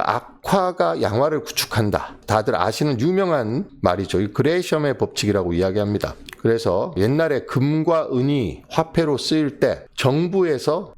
악화가 양화를 구축한다. 다들 아시는 유명한 말이죠. 이 그레이엄의 법칙이라고 이야기합니다. 그래서 옛날에 금과 은이 화폐로 쓰일 때 정부에서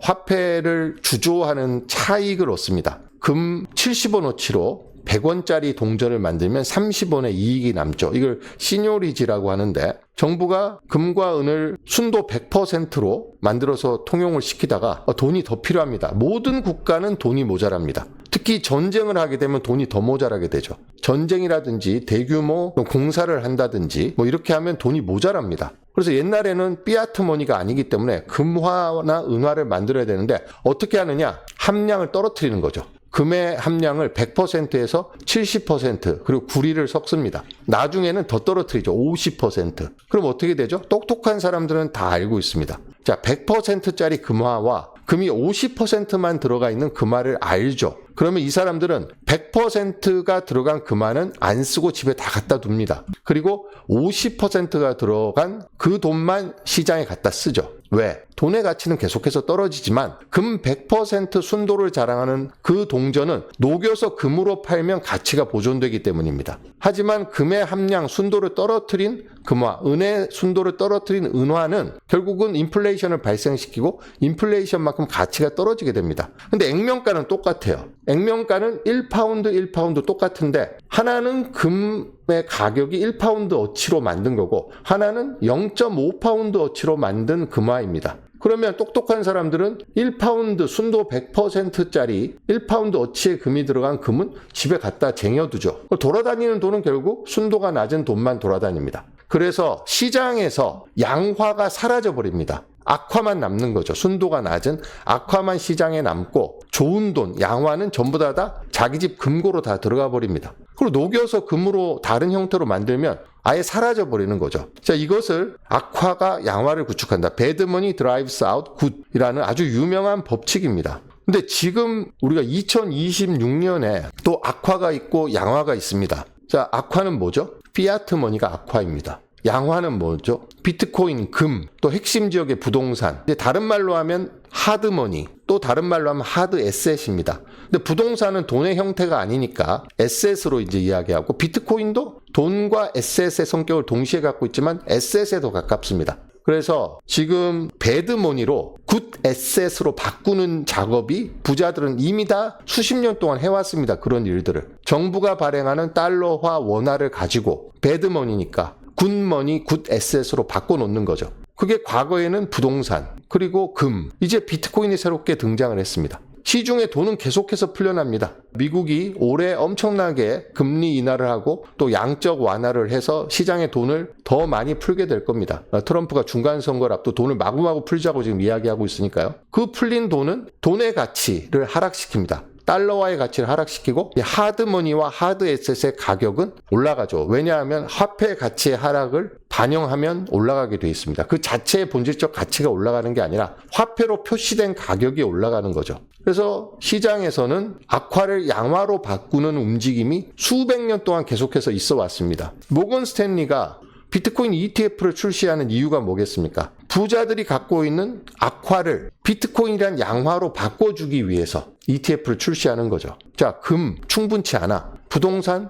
화폐를 주조하는 차익을 얻습니다. 금 70원어치로 100원짜리 동전을 만들면 30원의 이익이 남죠. 이걸 시뇨리지라고 하는데 정부가 금과 은을 순도 100%로 만들어서 통용을 시키다가 돈이 더 필요합니다. 모든 국가는 돈이 모자랍니다. 특히 전쟁을 하게 되면 돈이 더 모자라게 되죠. 전쟁이라든지 대규모 공사를 한다든지 이렇게 하면 돈이 모자랍니다. 그래서 옛날에는 피아트 머니가 아니기 때문에 금화나 은화를 만들어야 되는데 어떻게 하느냐? 함량을 떨어뜨리는 거죠. 금의 함량을 100%에서 70% 그리고 구리를 섞습니다. 나중에는 더 떨어뜨리죠. 50%. 그럼 어떻게 되죠? 똑똑한 사람들은 다 알고 있습니다. 자, 100%짜리 금화와 금이 50%만 들어가 있는 금화를 알죠. 그러면 이 사람들은 100%가 들어간 금화는 안 쓰고 집에 다 갖다 둡니다. 그리고 50%가 들어간 그 돈만 시장에 갖다 쓰죠. 왜? 돈의 가치는 계속해서 떨어지지만 금 100% 순도를 자랑하는 그 동전은 녹여서 금으로 팔면 가치가 보존되기 때문입니다. 하지만 금의 함량, 순도를 떨어뜨린 금화, 은의 순도를 떨어뜨린 은화는 결국은 인플레이션을 발생시키고 인플레이션만큼 가치가 떨어지게 됩니다. 근데 액면가는 똑같아요. 액면가는 1파운드 똑같은데 하나는 금의 가격이 1파운드 어치로 만든 거고 하나는 0.5파운드 어치로 만든 금화입니다. 그러면 똑똑한 사람들은 1파운드 순도 100%짜리 1파운드 어치의 금이 들어간 금은 집에 갖다 쟁여두죠. 돌아다니는 돈은 결국 순도가 낮은 돈만 돌아다닙니다. 그래서 시장에서 양화가 사라져버립니다. 악화만 남는 거죠. 순도가 낮은 악화만 시장에 남고 좋은 돈, 양화는 전부 다 자기 집 금고로 다 들어가 버립니다. 그리고 녹여서 금으로 다른 형태로 만들면 아예 사라져 버리는 거죠. 자, 이것을 악화가 양화를 구축한다. Bad money drives out good이라는 아주 유명한 법칙입니다. 근데 지금 우리가 2026년에 또 악화가 있고 양화가 있습니다. 자, 악화는 뭐죠? 피아트 머니가 악화입니다. 양화는 뭐죠? 비트코인, 금, 또 핵심 지역의 부동산. 이제 다른 말로 하면 하드머니, 또 다른 말로 하면 하드 에셋입니다. 근데 부동산은 돈의 형태가 아니니까 에셋으로 이제 이야기하고 비트코인도 돈과 에셋의 성격을 동시에 갖고 있지만 에셋에 더 가깝습니다. 그래서 지금 배드머니로 굿 에셋으로 바꾸는 작업이 부자들은 이미 다 수십 년 동안 해왔습니다. 그런 일들을. 정부가 발행하는 달러화 원화를 가지고 배드머니니까 굿머니, 굿 에셋으로 바꿔놓는 거죠. 그게 과거에는 부동산, 그리고 금, 이제 비트코인이 새롭게 등장을 했습니다. 시중에 돈은 계속해서 풀려납니다. 미국이 올해 엄청나게 금리 인하를 하고 또 양적 완화를 해서 시장에 돈을 더 많이 풀게 될 겁니다. 트럼프가 중간선거를 앞두고 돈을 마구마구 풀자고 지금 이야기하고 있으니까요. 그 풀린 돈은 돈의 가치를 하락시킵니다. 달러화의 가치를 하락시키고 하드머니와 하드에셋의 가격은 올라가죠. 왜냐하면 화폐 가치의 하락을 반영하면 올라가게 돼 있습니다. 그 자체의 본질적 가치가 올라가는 게 아니라 화폐로 표시된 가격이 올라가는 거죠. 그래서 시장에서는 악화를 양화로 바꾸는 움직임이 수백 년 동안 계속해서 있어 왔습니다. 모건 스탠리가 비트코인 ETF를 출시하는 이유가 뭐겠습니까? 부자들이 갖고 있는 악화를 비트코인이란 양화로 바꿔주기 위해서 ETF를 출시하는 거죠. 자, 금 충분치 않아. 부동산,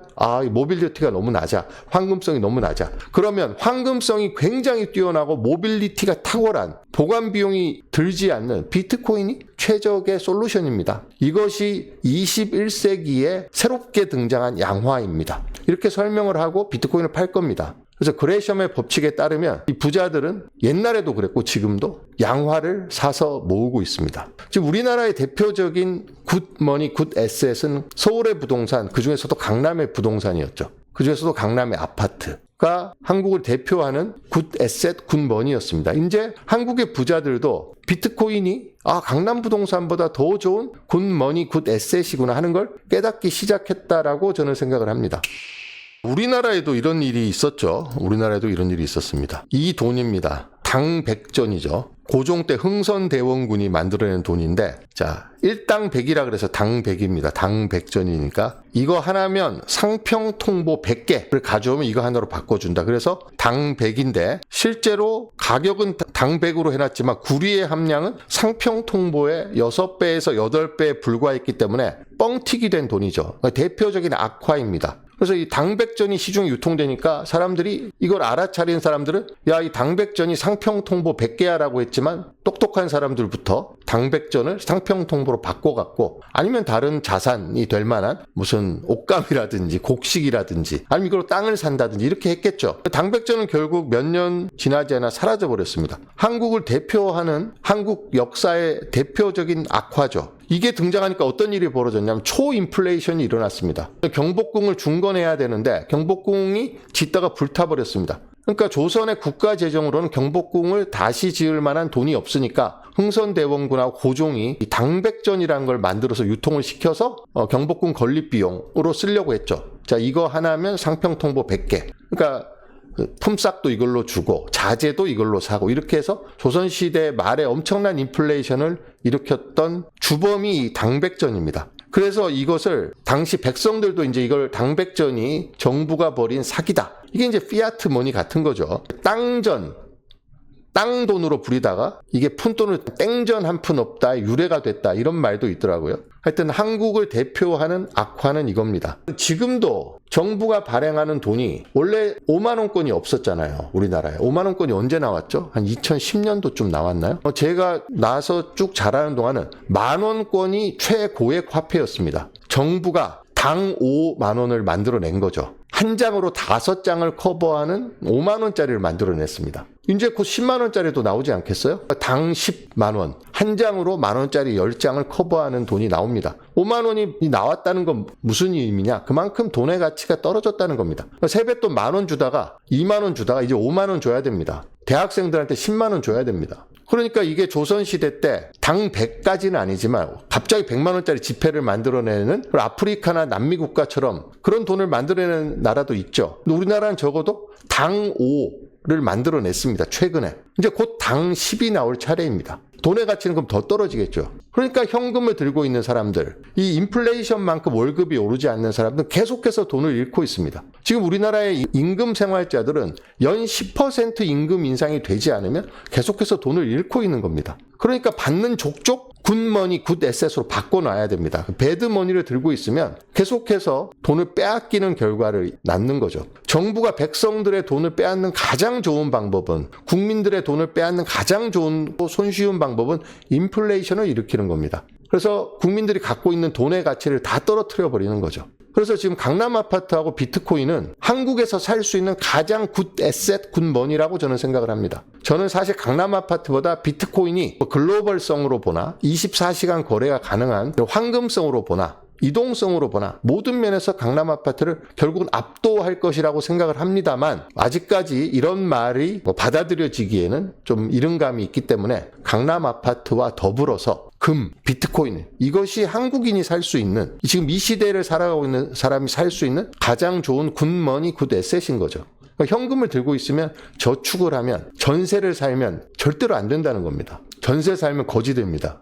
모빌리티가 너무 낮아. 황금성이 너무 낮아. 그러면 황금성이 굉장히 뛰어나고 모빌리티가 탁월한 보관 비용이 들지 않는 비트코인이 최적의 솔루션입니다. 이것이 21세기에 새롭게 등장한 양화입니다. 이렇게 설명을 하고 비트코인을 팔 겁니다. 그래서 그레이엄의 법칙에 따르면 이 부자들은 옛날에도 그랬고 지금도 양화를 사서 모으고 있습니다. 지금 우리나라의 대표적인 굿머니, 굿에셋은 서울의 부동산, 그중에서도 강남의 부동산이었죠. 그중에서도 강남의 아파트가 한국을 대표하는 굿에셋, 굿머니였습니다. 이제 한국의 부자들도 비트코인이 강남 부동산보다 더 좋은 굿머니, 굿에셋이구나 하는 걸 깨닫기 시작했다라고 저는 생각을 합니다. 우리나라에도 이런 일이 있었죠. 우리나라에도 이런 일이 있었습니다. 이 돈입니다. 당백전이죠. 고종 때 흥선대원군이 만들어낸 돈인데, 자, 1당 100이라 그래서 당 100입니다. 당 100전이니까 이거 하나면 상평통보 100개를 가져오면 이거 하나로 바꿔준다. 그래서 당 100인데 실제로 가격은 당 100으로 해놨지만 구리의 함량은 상평통보의 6배에서 8배에 불과했기 때문에 뻥튀기 된 돈이죠. 그러니까 대표적인 악화입니다. 그래서 이 당백전이 시중에 유통되니까 사람들이 이걸 알아차린 사람들은 야, 이 당백전이 상평통보 100개야라고 했지만 똑똑한 사람들부터 당백전을 상평통보로 바꿔갖고 아니면 다른 자산이 될 만한 무슨 옷감이라든지 곡식이라든지 아니면 이걸로 땅을 산다든지 이렇게 했겠죠. 당백전은 결국 몇 년 지나지 않아 사라져버렸습니다. 한국을 대표하는 한국 역사의 대표적인 악화죠. 이게 등장하니까 어떤 일이 벌어졌냐면 초인플레이션이 일어났습니다. 경복궁을 중건해야 되는데 경복궁이 짓다가 불타버렸습니다. 그러니까 조선의 국가 재정으로는 경복궁을 다시 지을 만한 돈이 없으니까 흥선대원군하고 고종이 이 당백전이라는 걸 만들어서 유통을 시켜서 경복궁 건립비용으로 쓰려고 했죠. 자, 이거 하나면 상평통보 100개. 그러니까 품삯도 이걸로 주고 자재도 이걸로 사고 이렇게 해서 조선시대 말에 엄청난 인플레이션을 일으켰던 주범이 이 당백전입니다. 그래서 이것을 당시 백성들도 이제 이걸 당백전이 정부가 벌인 사기다. 이게 이제 피아트 머니 같은 거죠. 땅 돈으로 부리다가 이게 푼돈을 땡전 한 푼 없다 유래가 됐다 이런 말도 있더라고요. 하여튼 한국을 대표하는 악화는 이겁니다. 지금도 정부가 발행하는 돈이 원래 5만원권이 없었잖아요. 우리나라에 5만원권이 언제 나왔죠? 한 2010년도쯤 나왔나요? 제가 나서 쭉 자라는 동안은 만원권이 최고액 화폐였습니다. 정부가 당 5만원을 만들어낸 거죠. 한 장으로 5장을 커버하는 5만원짜리를 만들어냈습니다. 이제 곧 10만원짜리도 나오지 않겠어요? 당 10만원, 한 장으로 만원짜리 10장을 커버하는 돈이 나옵니다. 5만원이 나왔다는 건 무슨 의미냐? 그만큼 돈의 가치가 떨어졌다는 겁니다. 세뱃돈 만원 주다가 2만원 주다가 이제 5만원 줘야 됩니다. 대학생들한테 10만원 줘야 됩니다. 그러니까 이게 조선시대 때 당 100까지는 아니지만 갑자기 100만원짜리 지폐를 만들어내는 아프리카나 남미 국가처럼 그런 돈을 만들어내는 나라도 있죠. 근데 우리나라는 적어도 당 5를 만들어냈습니다. 최근에. 이제 곧 당 10이 나올 차례입니다. 돈의 가치는 그럼 더 떨어지겠죠. 그러니까 현금을 들고 있는 사람들, 이 인플레이션만큼 월급이 오르지 않는 사람들은 계속해서 돈을 잃고 있습니다. 지금 우리나라의 임금 생활자들은 연 10% 임금 인상이 되지 않으면 계속해서 돈을 잃고 있는 겁니다. 그러니까 받는 족족 굿머니, 굿에셋으로 바꿔놔야 됩니다. 배드머니를 들고 있으면 계속해서 돈을 빼앗기는 결과를 낳는 거죠. 정부가 백성들의 돈을 빼앗는 가장 좋은 방법은, 국민들의 돈을 빼앗는 가장 좋은 손쉬운 방법은 인플레이션을 일으키는 겁니다. 그래서 국민들이 갖고 있는 돈의 가치를 다 떨어뜨려 버리는 거죠. 그래서 지금 강남 아파트하고 비트코인은 한국에서 살 수 있는 가장 굿 에셋, 굿 머니라고 저는 생각을 합니다. 저는 사실 강남 아파트보다 비트코인이 글로벌성으로 보나 24시간 거래가 가능한 황금성으로 보나 이동성으로 보나 모든 면에서 강남 아파트를 결국은 압도할 것이라고 생각을 합니다만 아직까지 이런 말이 받아들여지기에는 좀 이른 감이 있기 때문에 강남 아파트와 더불어서 금, 비트코인 이것이 한국인이 살 수 있는 지금 이 시대를 살아가고 있는 사람이 살 수 있는 가장 좋은 굿머니, 굿에셋인 거죠. 그러니까 현금을 들고 있으면 저축을 하면 전세를 살면 절대로 안 된다는 겁니다. 전세 살면 거지 됩니다.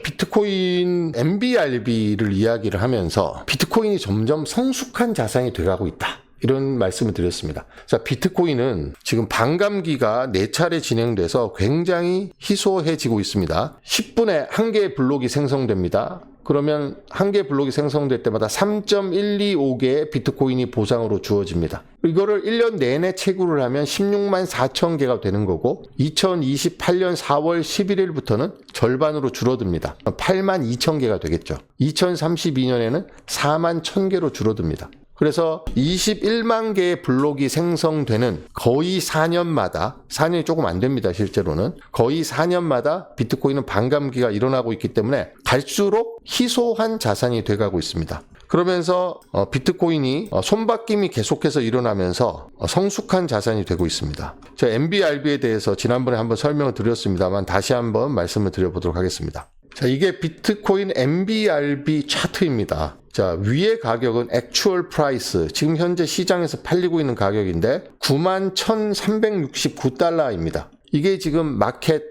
비트코인 MBRB를 이야기를 하면서 비트코인이 점점 성숙한 자산이 돼가고 있다. 이런 말씀을 드렸습니다. 자, 비트코인은 지금 반감기가 4차례 진행돼서 굉장히 희소해지고 있습니다. 10분에 1개의 블록이 생성됩니다. 그러면 1개 블록이 생성될 때마다 3.125개의 비트코인이 보상으로 주어집니다. 이거를 1년 내내 채굴을 하면 16만 4천 개가 되는 거고 2028년 4월 11일부터는 절반으로 줄어듭니다. 8만 2천 개가 되겠죠. 2032년에는 4만 1천 개로 줄어듭니다. 그래서 21만 개의 블록이 생성되는 거의 4년마다 4년이 조금 안 됩니다. 실제로는 거의 4년마다 비트코인은 반감기가 일어나고 있기 때문에 갈수록 희소한 자산이 돼가고 있습니다. 그러면서 비트코인이 손바뀜이 계속해서 일어나면서 성숙한 자산이 되고 있습니다. 제가 MBRB에 대해서 지난번에 한번 설명을 드렸습니다만 다시 한번 말씀을 드려보도록 하겠습니다. 자, 이게 비트코인 MBRB 차트입니다. 자, 위의 가격은 액추얼 프라이스, 지금 현재 시장에서 팔리고 있는 가격인데 91,369달러입니다. 이게 지금 마켓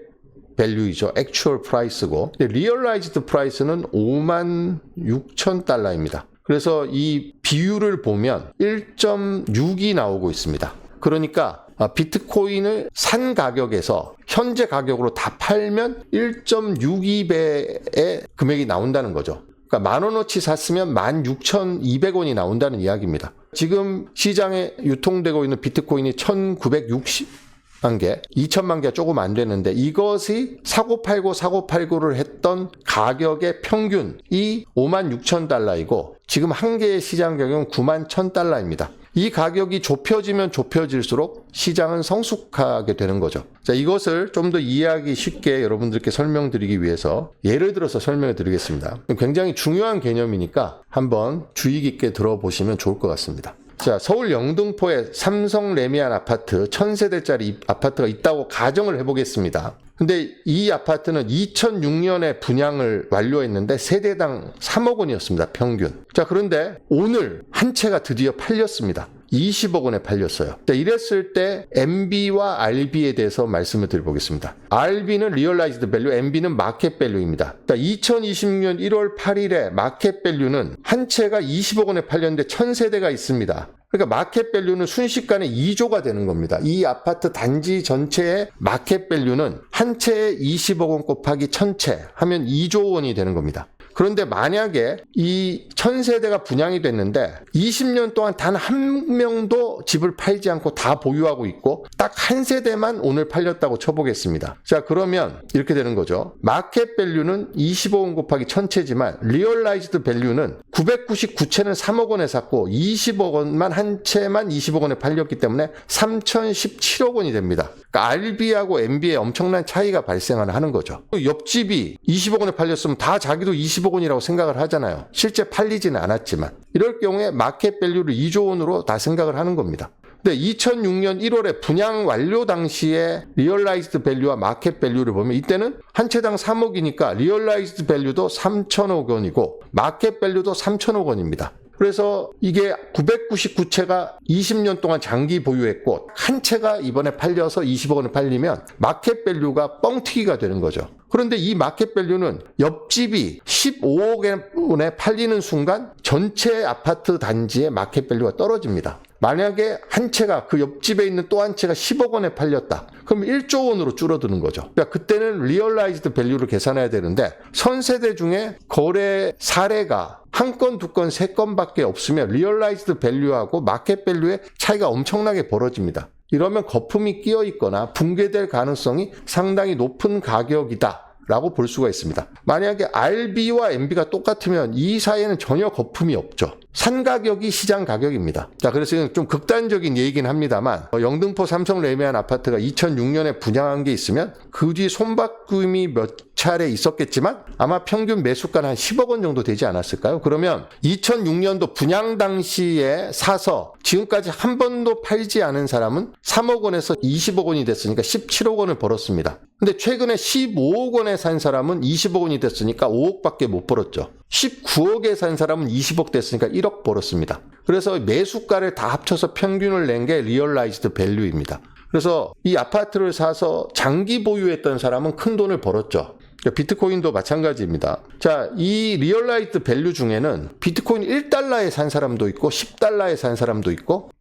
밸류이죠. 액추얼 프라이스고 리얼라이즈드 프라이스는 56,000달러입니다. 그래서 이 비율을 보면 1.6이 나오고 있습니다. 그러니까 비트코인을 산 가격에서 현재 가격으로 다 팔면 1.62배의 금액이 나온다는 거죠. 그러니까 10,000원어치 샀으면 16,200원이 나온다는 이야기입니다. 지금 시장에 유통되고 있는 비트코인이 1,960만 개, 2천만 개가 조금 안 되는데 이것이 사고팔고를 했던 가격의 평균이 56,000달러이고 지금 한 개의 시장 가격은 91,000달러입니다. 이 가격이 좁혀지면 좁혀질수록 시장은 성숙하게 되는 거죠. 자, 이것을 좀 더 이해하기 쉽게 여러분들께 설명드리기 위해서 예를 들어서 설명해 드리겠습니다. 굉장히 중요한 개념이니까 한번 주의 깊게 들어보시면 좋을 것 같습니다. 자, 서울 영등포에 삼성 레미안 아파트 1,000세대짜리 아파트가 있다고 가정을 해보겠습니다. 근데 이 아파트는 2006년에 분양을 완료했는데 세대당 3억 원이었습니다. 평균. 자, 그런데 오늘 한 채가 드디어 팔렸습니다. 20억 원에 팔렸어요. 자, 이랬을 때 MB와 RB에 대해서 말씀을 드려보겠습니다. RB는 리얼라이즈드 밸류, MB는 마켓 밸류입니다. 자, 2020년 1월 8일에 마켓 밸류는 한 채가 20억 원에 팔렸는데 1,000세대가 있습니다. 그러니까 마켓 밸류는 순식간에 2조가 되는 겁니다. 이 아파트 단지 전체의 마켓 밸류는 한 채에 20억 원 곱하기 1,000채 하면 2조 원이 되는 겁니다. 그런데 만약에 이 1,000세대가 분양이 됐는데 20년 동안 단 한 명도 집을 팔지 않고 다 보유하고 있고 딱 한 세대만 오늘 팔렸다고 쳐보겠습니다. 자, 그러면 이렇게 되는 거죠. 마켓 밸류는 25억 원 곱하기 1,000채지만 리얼라이즈드 밸류는 999채는 3억 원에 샀고 20억 원만 한 채만 20억 원에 팔렸기 때문에 3,017억 원이 됩니다. 그러니까 RB하고 MB에 엄청난 차이가 발생하는 거죠. 옆집이 20억 원에 팔렸으면 다 자기도 20억 원이라고 생각을 하잖아요. 실제 팔리지는 않았지만. 이럴 경우에 마켓 밸류를 2조 원으로 다 생각을 하는 겁니다. 근데 2006년 1월에 분양 완료 당시에 리얼라이즈드 밸류와 마켓 밸류를 보면 이때는 한 채당 3억이니까 리얼라이즈드 밸류도 3천억 원이고 마켓 밸류도 3천억 원입니다. 그래서 이게 999채가 20년 동안 장기 보유했고 한 채가 이번에 팔려서 20억 원에 팔리면 마켓 밸류가 뻥튀기가 되는 거죠. 그런데 이 마켓 밸류는 옆집이 15억 원에 팔리는 순간 전체 아파트 단지의 마켓 밸류가 떨어집니다. 만약에 한 채가 그 옆집에 있는 또 한 채가 10억 원에 팔렸다. 그럼 1조 원으로 줄어드는 거죠. 그러니까 그때는 리얼라이즈드 밸류를 계산해야 되는데 선세대 중에 거래 사례가 한 건, 두 건, 세 건밖에 없으면 리얼라이즈드 밸류하고 마켓 밸류의 차이가 엄청나게 벌어집니다. 이러면 거품이 끼어 있거나 붕괴될 가능성이 상당히 높은 가격이다 라고 볼 수가 있습니다. 만약에 RB와 MB가 똑같으면 이 사이에는 전혀 거품이 없죠. 산 가격이 시장 가격입니다. 자, 그래서 좀 극단적인 얘기긴 합니다만 영등포 삼성 레미안 아파트가 2006년에 분양한 게 있으면 그 뒤 손바꿈이 몇 차례 있었겠지만 아마 평균 매수가는 한 10억 원 정도 되지 않았을까요? 그러면 2006년도 분양 당시에 사서 지금까지 한 번도 팔지 않은 사람은 3억 원에서 20억 원이 됐으니까 17억 원을 벌었습니다. 근데 최근에 15억 원에 산 사람은 20억 원이 됐으니까 5억밖에 못 벌었죠. 19억에 산 사람은 20억 됐으니까 1억 벌었습니다. 그래서 매수가를 다 합쳐서 평균을 낸 게 리얼라이즈드 밸류입니다. 그래서 이 아파트를 사서 장기 보유했던 사람은 큰 돈을 벌었죠. 비트코인도 마찬가지입니다. 자, 이 리얼라이즈드 밸류 중에는 비트코인 1달러에 산 사람도 있고 10달러에 산 사람도 있고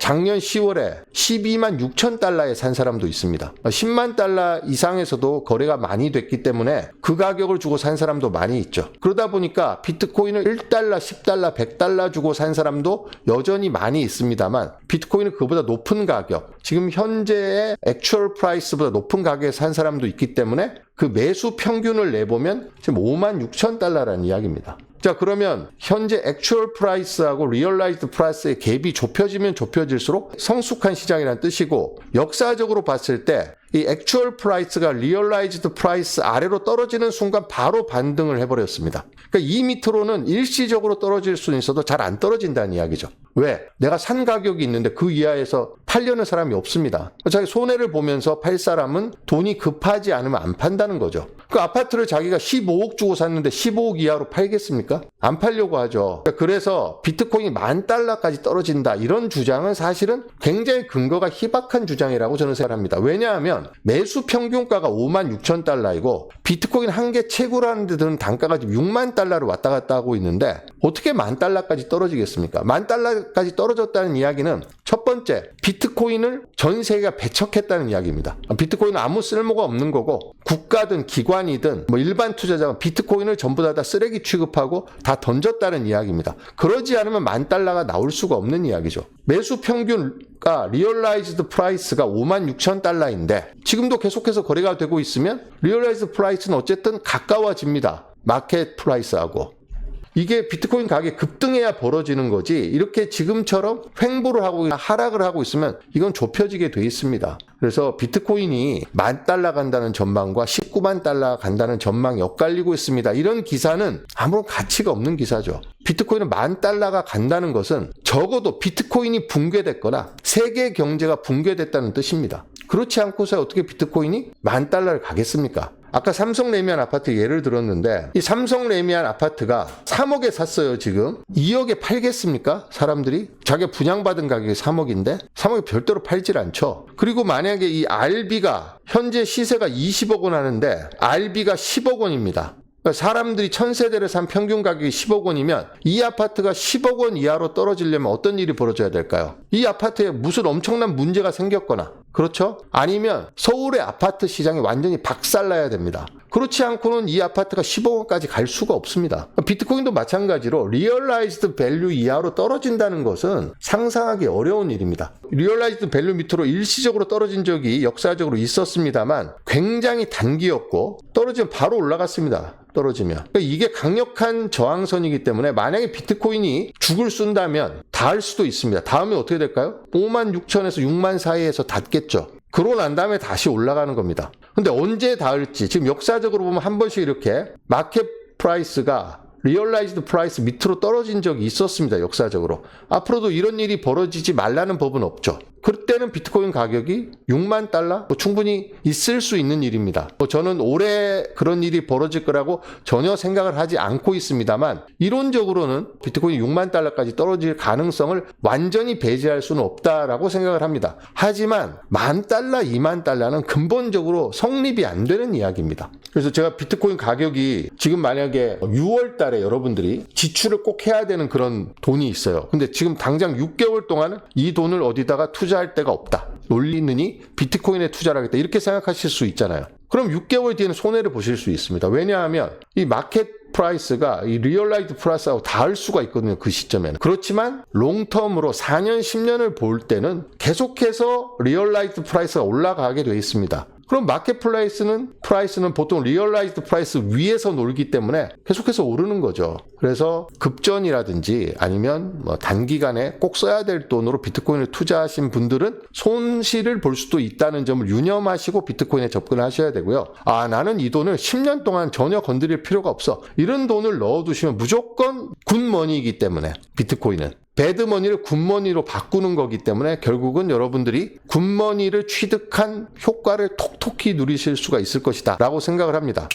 작년 10월에 12만 6천 달러에 산 사람도 있습니다. 10만 달러 이상에서도 거래가 많이 됐기 때문에 그 가격을 주고 산 사람도 많이 있죠. 그러다 보니까 비트코인을 1달러, 10달러, 100달러 주고 산 사람도 여전히 많이 있습니다만 비트코인은 그보다 높은 가격, 지금 현재의 액추얼 프라이스보다 높은 가격에 산 사람도 있기 때문에 그 매수 평균을 내보면 지금 5만 6천 달러라는 이야기입니다. 자, 그러면 현재 액추얼 프라이스하고 리얼라이즈드 프라이스의 갭이 좁혀지면 좁혀질수록 성숙한 시장이라는 뜻이고 역사적으로 봤을 때 이 액추얼 프라이스가 리얼라이즈드 프라이스 아래로 떨어지는 순간 바로 반등을 해버렸습니다. 그러니까 이 밑으로는 일시적으로 떨어질 수는 있어도 잘 안 떨어진다는 이야기죠. 왜? 내가 산 가격이 있는데 그 이하에서 팔려는 사람이 없습니다. 자기 손해를 보면서 팔 사람은 돈이 급하지 않으면 안 판다는 거죠. 그 아파트를 자기가 15억 주고 샀는데 15억 이하로 팔겠습니까? 안 팔려고 하죠. 그래서 비트코인이 10,000달러까지 떨어진다 이런 주장은 사실은 굉장히 근거가 희박한 주장이라고 저는 생각합니다. 왜냐하면 보면 매수 평균가가 56,000달러이고 비트코인 한 개 채굴하는 데들은 단가가 지금 6만 달러를 왔다 갔다 하고 있는데 어떻게 10,000달러까지 떨어지겠습니까? 10,000달러까지 떨어졌다는 이야기는 첫 번째, 비트코인을 전 세계가 배척했다는 이야기입니다. 비트코인은 아무 쓸모가 없는 거고 국가든 기관이든 뭐 일반 투자자가 비트코인을 전부 다 쓰레기 취급하고 다 던졌다는 이야기입니다. 그러지 않으면 10,000달러가 나올 수가 없는 이야기죠. 매수 평균가 리얼라이즈드 프라이스가 56,000달러인데 지금도 계속해서 거래가 되고 있으면 리얼라이즈드 프라이스는 어쨌든 가까워집니다. 마켓 프라이스하고. 이게 비트코인 가격이 급등해야 벌어지는 거지 이렇게 지금처럼 횡보를 하고 하락을 하고 있으면 이건 좁혀지게 돼 있습니다. 그래서 비트코인이 10,000달러 간다는 전망과 19만 달러 간다는 전망이 엇갈리고 있습니다. 이런 기사는 아무런 가치가 없는 기사죠. 비트코인은 10,000달러가 간다는 것은 적어도 비트코인이 붕괴됐거나 세계 경제가 붕괴됐다는 뜻입니다. 그렇지 않고서 어떻게 비트코인이 10,000달러를 가겠습니까? 아까 삼성 레미안 아파트 예를 들었는데 이 삼성 레미안 아파트가 3억에 샀어요. 지금 2억에 팔겠습니까? 사람들이 자기가 분양받은 가격이 3억인데 3억에 별도로 팔질 않죠. 그리고 만약에 이 RB가 현재 시세가 20억 원 하는데 RB가 10억 원입니다. 사람들이 1000세대를 산 평균 가격이 10억 원이면 이 아파트가 10억 원 이하로 떨어지려면 어떤 일이 벌어져야 될까요? 이 아파트에 무슨 엄청난 문제가 생겼거나 그렇죠? 아니면 서울의 아파트 시장이 완전히 박살나야 됩니다. 그렇지 않고는 이 아파트가 10억 원까지 갈 수가 없습니다. 비트코인도 마찬가지로 리얼라이즈드 밸류 이하로 떨어진다는 것은 상상하기 어려운 일입니다. 리얼라이즈드 밸류 밑으로 일시적으로 떨어진 적이 역사적으로 있었습니다만 굉장히 단기였고 떨어지면 바로 올라갔습니다. 떨어지면. 그러니까 이게 강력한 저항선이기 때문에 만약에 비트코인이 죽을 쏜다면 닿을 수도 있습니다. 다음에 어떻게 될까요? 56,000에서 6만 사이에서 닿겠죠. 그러고 난 다음에 다시 올라가는 겁니다. 근데 언제 닿을지 지금 역사적으로 보면 한 번씩 이렇게 마켓 프라이스가 리얼라이즈드 프라이스 밑으로 떨어진 적이 있었습니다. 역사적으로. 앞으로도 이런 일이 벌어지지 말라는 법은 없죠. 그때는 비트코인 가격이 6만 달러? 충분히 있을 수 있는 일입니다. 저는 올해 그런 일이 벌어질 거라고 전혀 생각을 하지 않고 있습니다만 이론적으로는 비트코인이 6만 달러까지 떨어질 가능성을 완전히 배제할 수는 없다라고 생각을 합니다. 하지만 10,000달러, 2만 달러는 근본적으로 성립이 안 되는 이야기입니다. 그래서 제가 비트코인 가격이 지금 만약에 6월 달에 여러분들이 지출을 꼭 해야 되는 그런 돈이 있어요. 근데 지금 당장 6개월 동안은 이 돈을 어디다가 투자할 데가 없다. 논리느니 비트코인에 투자를 하겠다. 이렇게 생각하실 수 있잖아요. 그럼 6개월 뒤에는 손해를 보실 수 있습니다. 왜냐하면 이 마켓 프라이스가 이 리얼라이즈 프라이스하고 닿을 수가 있거든요. 그 시점에는. 그렇지만 롱텀으로 4년, 10년을 볼 때는 계속해서 리얼라이즈 프라이스가 올라가게 되어 있습니다. 그럼 마켓 프라이스는 보통 리얼라이즈드 프라이스 위에서 놀기 때문에 계속해서 오르는 거죠. 그래서 급전이라든지 아니면 뭐 단기간에 꼭 써야 될 돈으로 비트코인을 투자하신 분들은 손실을 볼 수도 있다는 점을 유념하시고 비트코인에 접근하셔야 되고요. 나는 이 돈을 10년 동안 전혀 건드릴 필요가 없어. 이런 돈을 넣어두시면 무조건 굿머니이기 때문에 비트코인은. 배드머니를 굿머니로 바꾸는 거기 때문에 결국은 여러분들이 굿머니를 취득한 효과를 톡톡히 누리실 수가 있을 것이다 라고 생각을 합니다.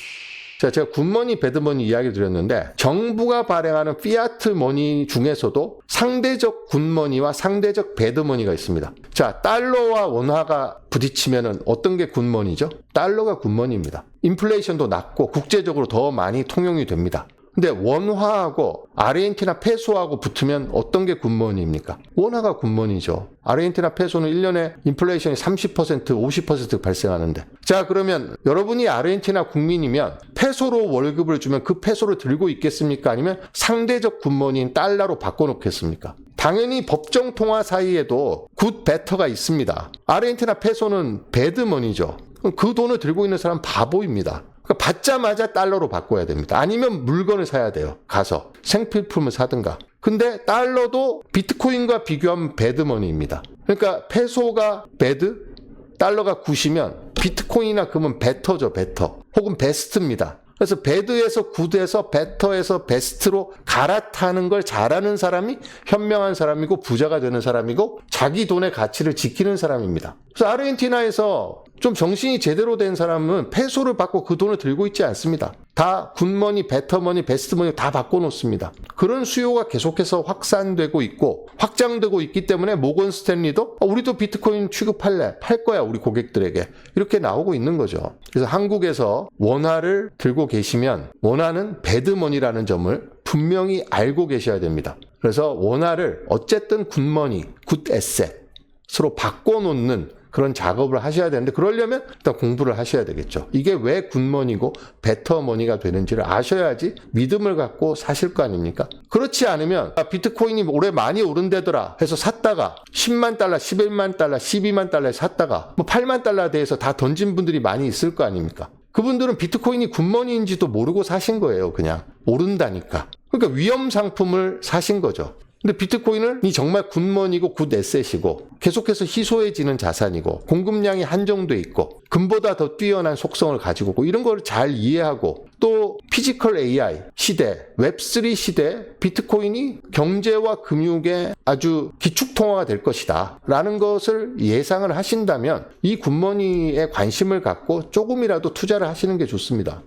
자, 제가 굿머니, 배드머니 이야기 드렸는데 정부가 발행하는 피아트 머니 중에서도 상대적 굿머니와 상대적 배드머니가 있습니다. 자, 달러와 원화가 부딪히면 어떤 게 굿머니죠? 달러가 굿머니입니다. 인플레이션도 낮고 국제적으로 더 많이 통용이 됩니다. 근데 원화하고 아르헨티나 페소하고 붙으면 어떤 게 굿머니입니까? 원화가 굿머니죠. 아르헨티나 페소는 1년에 인플레이션이 30%, 50% 발생하는데. 자, 그러면 여러분이 아르헨티나 국민이면 페소로 월급을 주면 그 페소를 들고 있겠습니까? 아니면 상대적 굿머니인 달러로 바꿔놓겠습니까? 당연히 법정 통화 사이에도 굿, 베터가 있습니다. 아르헨티나 페소는 배드머니죠. 그 돈을 들고 있는 사람은 바보입니다. 그러니까 받자마자 달러로 바꿔야 됩니다. 아니면 물건을 사야 돼요. 가서 생필품을 사든가. 근데 달러도 비트코인과 비교하면 배드머니입니다. 그러니까 페소가 배드, 달러가 굿이면 비트코인이나 금은 베터죠. 베터. 혹은 베스트입니다. 그래서 배드에서 굿에서 베터에서 베스트로 갈아타는 걸 잘하는 사람이 현명한 사람이고 부자가 되는 사람이고 자기 돈의 가치를 지키는 사람입니다. 그래서 아르헨티나에서 좀 정신이 제대로 된 사람은 패소를 받고 그 돈을 들고 있지 않습니다. 다 굿머니, 베터머니, 베스트머니 다 바꿔놓습니다. 그런 수요가 계속해서 확산되고 있고 확장되고 있기 때문에 모건 스탠리도 우리도 비트코인 취급할래, 팔 거야 우리 고객들에게, 이렇게 나오고 있는 거죠. 그래서 한국에서 원화를 들고 계시면 원화는 배드머니라는 점을 분명히 알고 계셔야 됩니다. 그래서 원화를 어쨌든 굿머니, 굿에셋으로 바꿔놓는 그런 작업을 하셔야 되는데, 그러려면 일단 공부를 하셔야 되겠죠. 이게 왜 굿머니고 베터머니가 되는지를 아셔야지 믿음을 갖고 사실 거 아닙니까? 그렇지 않으면 비트코인이 올해 많이 오른다더라 해서 샀다가 10만 달러, 11만 달러, 12만 달러에 샀다가 뭐 8만 달러에 대해서 다 던진 분들이 많이 있을 거 아닙니까? 그분들은 비트코인이 굿머니인지도 모르고 사신 거예요. 그냥 오른다니까. 그러니까 위험 상품을 사신 거죠. 근데 비트코인이 정말 굿머니고 굿에셋이고 계속해서 희소해지는 자산이고 공급량이 한정돼 있고 금보다 더 뛰어난 속성을 가지고 있고 이런 걸 잘 이해하고, 또 피지컬 AI 시대, 웹3 시대 비트코인이 경제와 금융의 아주 기축통화가 될 것이다 라는 것을 예상을 하신다면 이 굿머니에 관심을 갖고 조금이라도 투자를 하시는 게 좋습니다.